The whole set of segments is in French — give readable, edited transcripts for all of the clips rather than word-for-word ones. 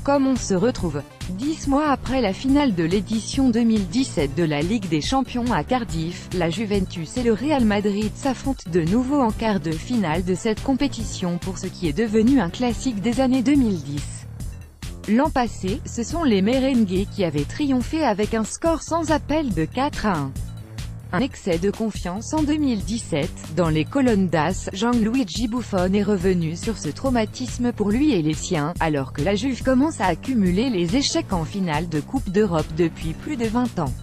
comme on se retrouve 10 mois après la finale de l'édition 2017 de la Ligue des Champions à Cardiff, la Juventus et le Real Madrid s'affrontent de nouveau en quart de finale de cette compétition pour ce qui est devenu un classique des années 2010. L'an passé, ce sont les merengues qui avaient triomphé avec un score sans appel de 4-1. Un excès de confiance en 2017, dans les colonnes d'As, Gianluigi Buffon est revenu sur ce traumatisme pour lui et les siens, alors que la Juve commence à accumuler les échecs en finale de Coupe d'Europe depuis plus de 20 ans.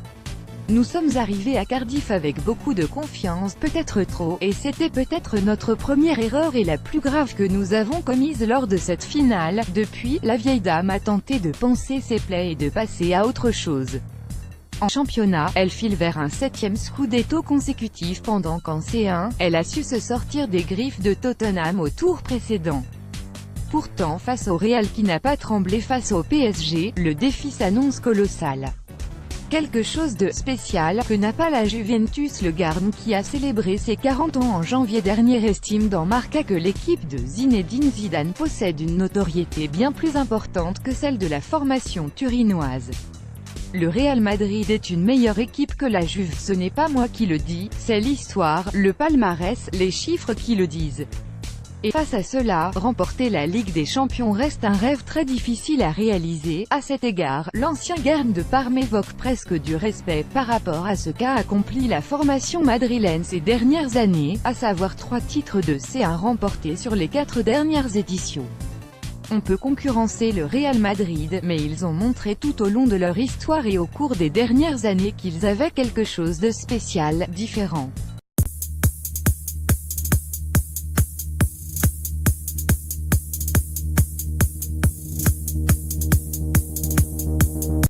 Nous sommes arrivés à Cardiff avec beaucoup de confiance, peut-être trop, et c'était peut-être notre première erreur et la plus grave que nous avons commise lors de cette finale. Depuis, la vieille dame a tenté de panser ses plaies et de passer à autre chose. En championnat, elle file vers un 7e scudetto consécutif pendant qu'en C1, elle a su se sortir des griffes de Tottenham au tour précédent. Pourtant, face au Real qui n'a pas tremblé face au PSG, le défi s'annonce colossal. Quelque chose de spécial que n'a pas la Juventus. Le Garde qui a célébré ses 40 ans en janvier dernier estime dans Marca que l'équipe de Zinedine Zidane possède une notoriété bien plus importante que celle de la formation turinoise. Le Real Madrid est une meilleure équipe que la Juve, ce n'est pas moi qui le dis, c'est l'histoire, le palmarès, les chiffres qui le disent. Et face à cela, remporter la Ligue des Champions reste un rêve très difficile à réaliser. À cet égard, l'ancien Garde de Parme évoque presque du respect par rapport à ce qu'a accompli la formation madrilène ces dernières années, à savoir 3 titres de C1 remportés sur les 4 dernières éditions. On peut concurrencer le Real Madrid, mais ils ont montré tout au long de leur histoire et au cours des dernières années qu'ils avaient quelque chose de spécial, différent.